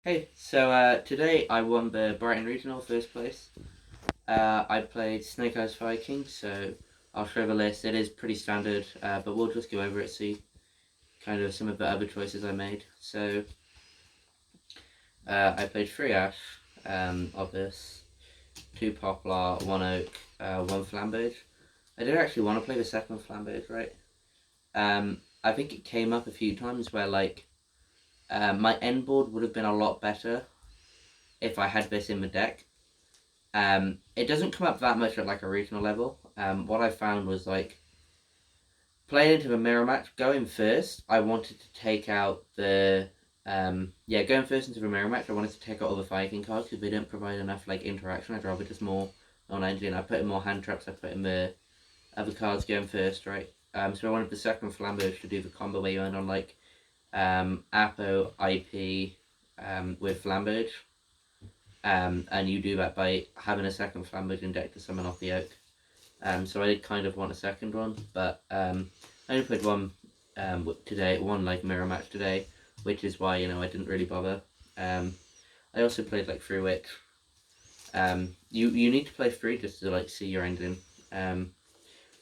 Hey, so today I won the Brighton Regional first place. I played Snake Eyes Viking, so I'll show the list. It is pretty standard, but we'll just go over it, see kind of some of the other choices I made. So I played 3 Ash of this, 2 Poplar, 1 Oak, 1 Flambage. I did actually want to play the second Flambage, right? I think it came up a few times where my end board would have been a lot better if I had this in the deck. It doesn't come up that much at like a regional level. What I found was playing into the mirror match, going first, I wanted to take out going first into the mirror match, I wanted to take out all the Viking cards because they didn't provide enough interaction. I'd rather just more non-engine. I put in more hand traps, I put in the other cards going first, right? So I wanted the second Flamberge to do the combo where you end on Apo, IP, with Flamberge. And you do that by having a second Flamberge in deck to summon off the Oak. So I did kind of want a second one, but I only played one today, one mirror match today, which is why I didn't really bother. I also played through it. You need to play 3 just to see your ending.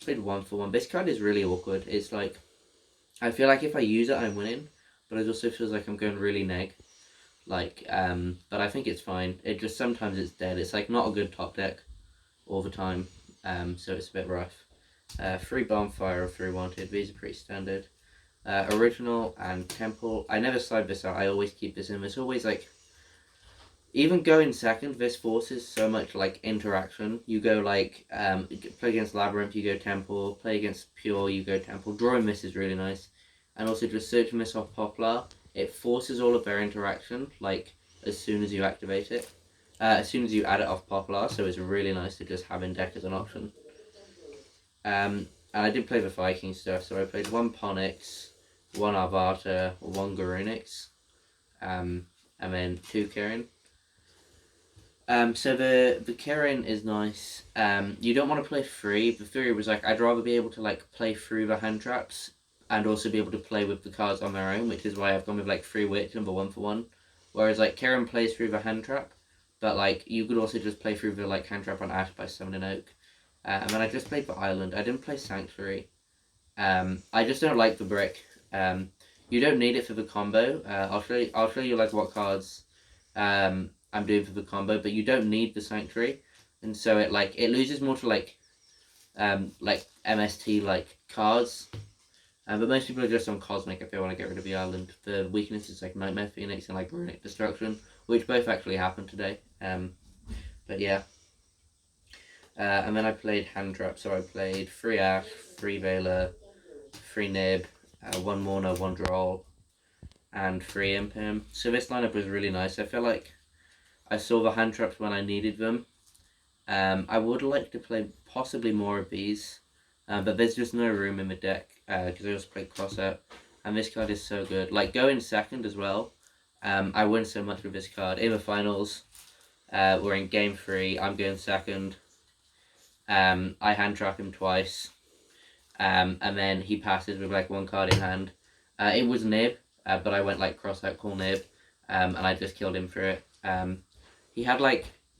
Played 1 for 1. This card is really awkward. It's I feel like if I use it, I'm winning, but it also feels like I'm going really neg. But I think it's fine. It just sometimes it's dead. It's not a good top deck all the time. So it's a bit rough. 3 Bonfire or 3 Wanted. These are pretty standard. Original and Temple. I never slide this out. I always keep this in. It's always even going second, this forces so much interaction. You go play against Labyrinth, you go Temple. Play against Pure, you go Temple. Drawing this is really nice. And also just searching this off Poplar. It forces all of their interaction, as soon as you activate it. As soon as you add it off Poplar, so it's really nice to just have in deck as an option. And I did play the Viking stuff, so I played 1 Ponix, 1 Arvata, 1 Garunix, and then 2 Kirin. So the Kirin is nice. You don't want to play 3. The theory was I'd rather be able to play through the hand traps and also be able to play with the cards on their own, which is why I've gone with 3 Witch and the 1 for 1. Whereas Kirin plays through the hand trap, but you could also just play through the hand trap on Ash by summoning Oak. And then I just played the Island. I didn't play Sanctuary. I just don't like the brick. You don't need it for the combo. I'll show you what cards I'm doing for the combo, but you don't need the Sanctuary, and so it loses more to MST cards. But most people are just on Cosmic if they want to get rid of the Island. The weakness is Nightmare Phoenix and Runic Destruction, which both actually happened today. But yeah. And then I played hand trap, so I played 3 Ash, 3 Veiler, 3 Nib, 1 Mourner, 1 Droll, and 3 Imperm. So this lineup was really nice. I feel like I saw the hand traps when I needed them. I would like to play possibly more of these, but there's just no room in the deck because I just played cross out, and this card is so good. Going second as well. I win so much with this card. In the finals, we're in game 3. I'm going second. I hand trap him twice, and then he passes with 1 card in hand. It was Nib, but I went cross out, call Nib, and I just killed him for it. He had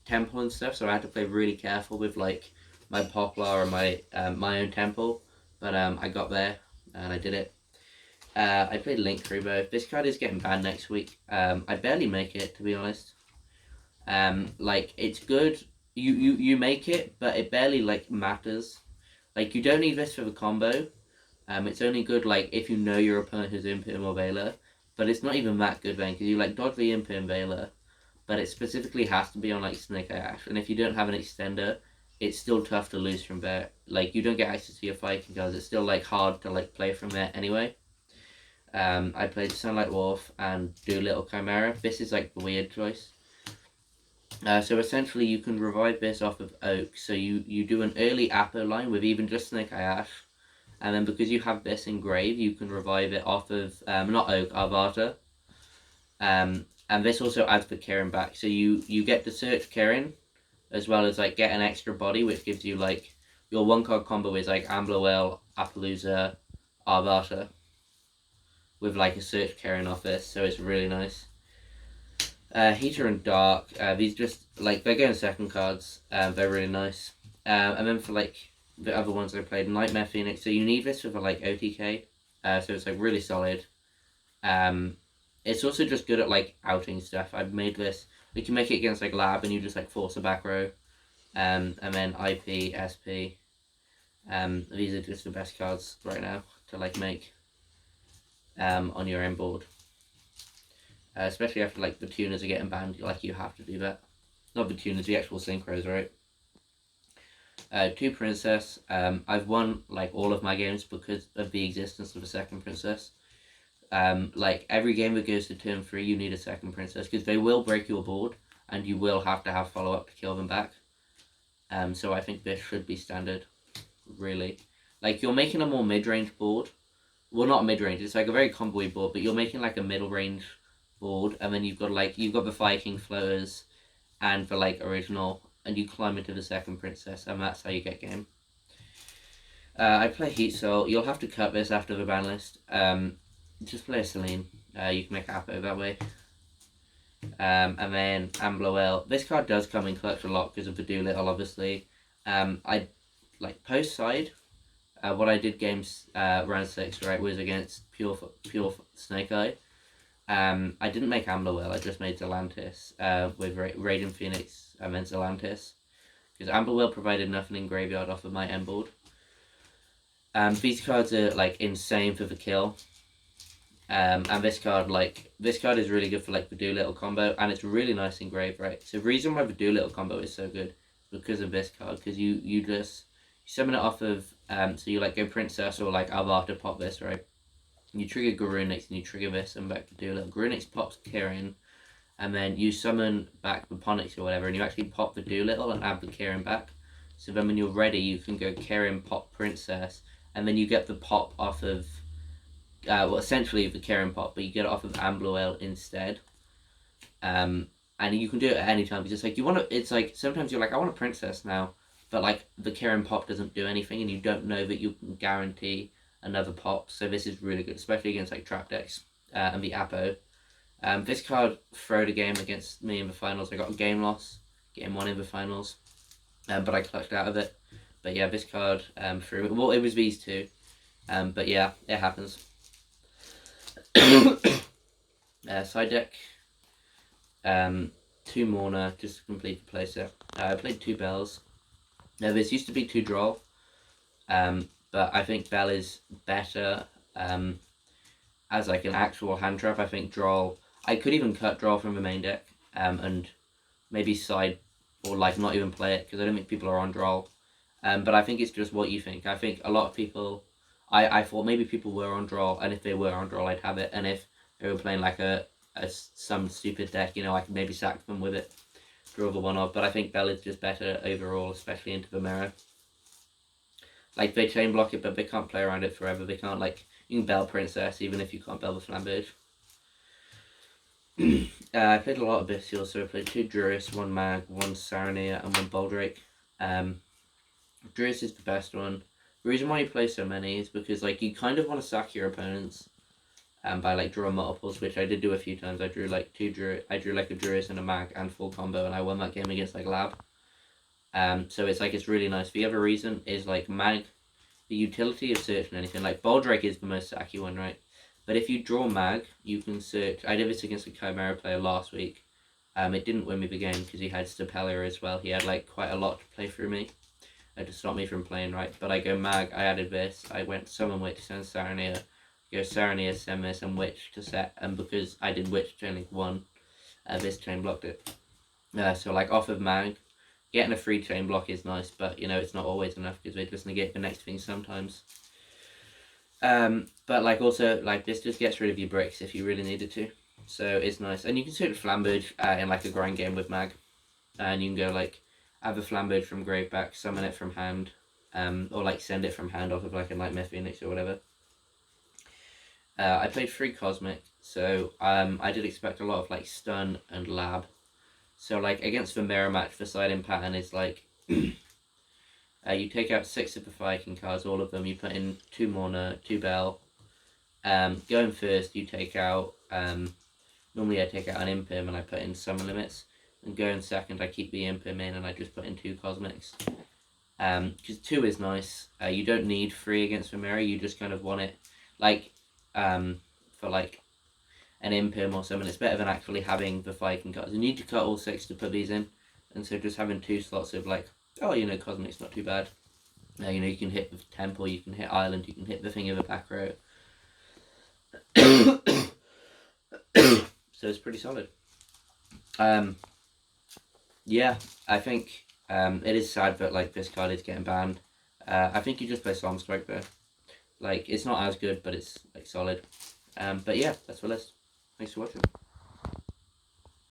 Temple and stuff, so I had to play really careful with my Poplar or my own Temple, but I got there and I did it. I played Link through both. This card is getting banned next week. I barely make it, to be honest. It's good. You make it, but it barely matters. You don't need this for the combo. It's only good if you know your opponent has Imperm or Veiler, but it's not even that good then because you dodge the Imperm Veiler, but it specifically has to be on Snake Eye Ash, and if you don't have an extender, it's still tough to lose from there. You don't get access to your Viking cards. It's still hard to play from there anyway. I played Sunlight Wolf and Doolittle Chimera. This is the weird choice. So essentially you can revive this off of Oak. So you do an early Apo line with even just Snake Eye Ash, and then because you have this in Grave, you can revive it off of not Oak, Arvata. And this also adds the Kirin back. So you get to search Kirin, as well as get an extra body, which gives you your 1 card combo is Amblerwell, Appaloosa, Arvata, with a search Kirin off this, so it's really nice. Heater and Dark, these just, like, they're going second cards, they're really nice. And then for, like, the other ones I played, Nightmare Phoenix, so you need this for, like, OTK, so it's, like, really solid. It's also just good at, like, outing stuff. I've made this, you can make it against, like, Lab, and you just, like, force a back row, and then IP, SP, these are just the best cards right now to, like, make, on your own board. Especially after, like, the tuners are getting banned, like, you have to do that. Not the tuners, the actual synchros, right? 2 princess. I've won, like, all of my games because of the existence of a second princess. Like, every game that goes to turn 3, you need a second princess, because they will break your board, and you will have to have follow-up to kill them back. So I think this should be standard, really. Like, you're making a more mid-range board. Well, not mid-range, it's like a very combo board, but you're making, like, a middle-range board, and then you've got the Fire King floaters and the, like, original, and you climb into the second princess, and that's how you get game. I play Heat Soul. You'll have to cut this after the ban list. Just play a Celine. You can make Apo that way. And then Ambloel. This card does come in clutch a lot because of the Doolittle, obviously. I like post side. What I did games round 6, right, was against pure Snake Eye. I didn't make Ambloel. I just made Zelantis with Raiden Phoenix and then Zelantis, because Ambloel provided nothing in graveyard off of my end board. These cards are, like, insane for the kill. And this card is really good for, like, the Doolittle combo, and it's really nice in grave, right? So the reason why the Doolittle combo is so good is because of this card, because you just summon it off of, so you, like, go Princess or, like, Alvar to pop this, right? You trigger Garunix and you trigger this and back to Doolittle. Garunix pops Kirin, and then you summon back the Ponix or whatever, and you actually pop the Doolittle and add the Kirin back. So then when you're ready, you can go Kirin, pop Princess, and then you get the pop off of, well, essentially the Kirin pop, but you get it off of Ambloel instead. And you can do it at any time, because it's like, it's like, sometimes you're like, I want a Princess now, but, like, the Kirin pop doesn't do anything, and you don't know that you can guarantee another pop, so this is really good, especially against, like, trap decks, and the Apo. This card throwed a game against me in the finals. I got a game loss, game 1 in the finals, but I clutched out of it. But yeah, this card threw, well, it was these two, but yeah, it happens. Side deck, 2 Mourner, just to complete the playset. I played 2 Bells. Now, this used to be 2 Droll, but I think Bell is better as, like, an actual hand trap. I think Droll, I could even cut Droll from the main deck, and maybe side, or, like, not even play it, because I don't think people are on Droll. But I think it's just what you think. I think a lot of people, I thought maybe people were on Droll, and if they were on Droll, I'd have it, and if they were playing, like, some stupid deck, you know, I could maybe sack them with it, draw the one off. But I think Bell is just better overall, especially into the mirror. Like, they chain block it, but they can't play around it forever. They can't, like, you can Bell Princess, even if you can't Bell the Flamberge. I played a lot of Bestial, so I played 2 Juris, 1 Mag, 1 Saranir, and 1 Boldrake. Juris is the best one. The reason why you play so many is because, like, you kind of want to sack your opponents by, like, drawing multiples, which I did do a few times. I drew, like, 2 Juris, I drew, like, a Juris and a Mag and full combo, and I won that game against, like, Lab. So it's, like, it's really nice. The other reason is, like, Mag, the utility of searching anything. Like, Boldrake is the most sacky one, right? But if you draw Mag, you can search. I did this against a Chimera player last week. It didn't win me the game because he had Stapelia as well. He had, like, quite a lot to play through me to stop me from playing, right? But I go Mag, I added this, I went Summon Witch, send Saranir, go Saranir, send this, and Witch to set, and because I did Witch chain link 1, this chain blocked it. So, like, off of Mag, getting a free chain block is nice, but, you know, it's not always enough, because they just negate the next thing sometimes. But, like, also, like, this just gets rid of your bricks if you really needed to, so it's nice. And you can search Flamberge in, like, a grind game with Mag, and you can go, like, have a Flamberge from grave back, summon it from hand, or, like, send it from hand off of, like, a Nightmare Phoenix or whatever. I played 3 Cosmic, so I did expect a lot of, like, Stun and Lab. So, like, against the mirror match, the side-in pattern is, like, you take out 6 of the Fire King cards, all of them, you put in 2 Mourner, 2 Bell. Going first, you take out Normally I take out an Imperm and I put in summon limits, and go in second I keep the Imperm in and I just put in 2 cosmics. Because 2 is nice. You don't need 3 against Femera, you just kind of want it, like, for like an Imperm or something. It's better than actually having the fighting cards. You need to cut all 6 to put these in, and so just having 2 slots of like, oh, you know, cosmic's not too bad. You know, you can hit the Temple, you can hit Island, you can hit the thing of a back row. So it's pretty solid. Yeah, I think it is sad that like this card is getting banned. I think you just play Stormstrike though. Like, it's not as good, but it's like solid. But yeah, that's the list. Thanks for watching.